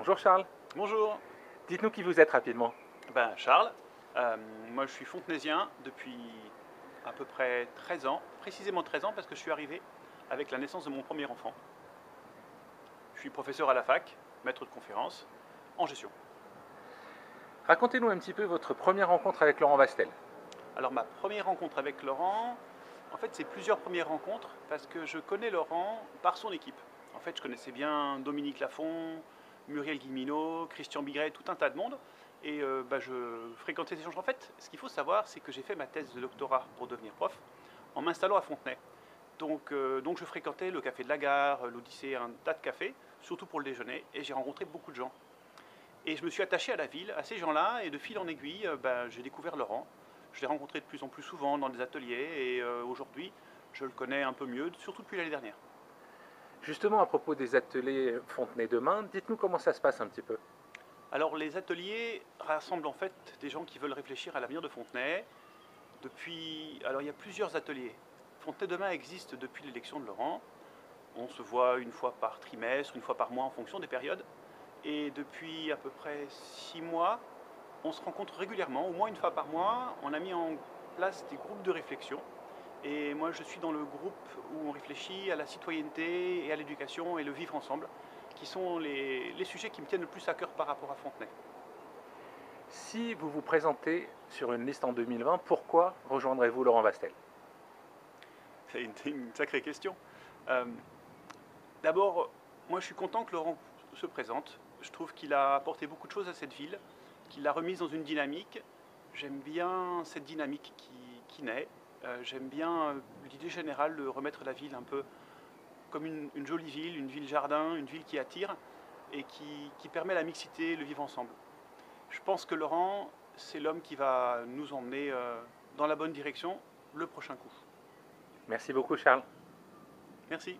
Bonjour Charles, Bonjour, dites-nous qui vous êtes rapidement. Charles. Moi je suis fontenaisien depuis à peu près 13 ans, précisément 13 ans parce que je suis arrivé avec la naissance de mon premier enfant. Je suis professeur à la fac, maître de conférence en gestion. Racontez-nous un petit peu votre première rencontre avec Laurent Vastel. Alors ma première rencontre avec Laurent, en fait c'est plusieurs premières rencontres parce que je connais Laurent par son équipe. En fait je connaissais bien Dominique Lafont, Muriel Guillemino, Christian Bigret, tout un tas de monde. Et je fréquentais ces gens. En fait, ce qu'il faut savoir, c'est que j'ai fait ma thèse de doctorat pour devenir prof en m'installant à Fontenay. Donc je fréquentais le café de la gare, l'Odyssée, un tas de cafés, surtout pour le déjeuner, et j'ai rencontré beaucoup de gens. Et je me suis attaché à la ville, à ces gens-là, et de fil en aiguille, j'ai découvert Laurent. Je l'ai rencontré de plus en plus souvent dans des ateliers, et aujourd'hui, je le connais un peu mieux, surtout depuis l'année dernière. Justement à propos des ateliers Fontenay demain, dites-nous comment ça se passe un petit peu. Alors les ateliers rassemblent en fait des gens qui veulent réfléchir à l'avenir de Fontenay. Alors il y a plusieurs ateliers. Fontenay demain existe depuis l'élection de Laurent. On se voit une fois par trimestre, une fois par mois en fonction des périodes. Et depuis à peu près 6 mois, on se rencontre régulièrement, au moins une fois par mois. On a mis en place des groupes de réflexion. Et moi, je suis dans le groupe où on réfléchit à la citoyenneté et à l'éducation et le vivre ensemble, qui sont les sujets qui me tiennent le plus à cœur par rapport à Fontenay. Si vous vous présentez sur une liste en 2020, pourquoi rejoindrez-vous Laurent Vastel? C'est une sacrée question. Euh, D'abord, moi je suis content que Laurent se présente. Je trouve qu'il a apporté beaucoup de choses à cette ville, qu'il l'a remise dans une dynamique. J'aime bien cette dynamique qui naît. J'aime bien l'idée générale de remettre la ville un peu comme une jolie ville, une ville jardin, une ville qui attire et qui permet la mixité, le vivre ensemble. Je pense que Laurent, c'est l'homme qui va nous emmener dans la bonne direction le prochain coup. Merci beaucoup Charles. Merci.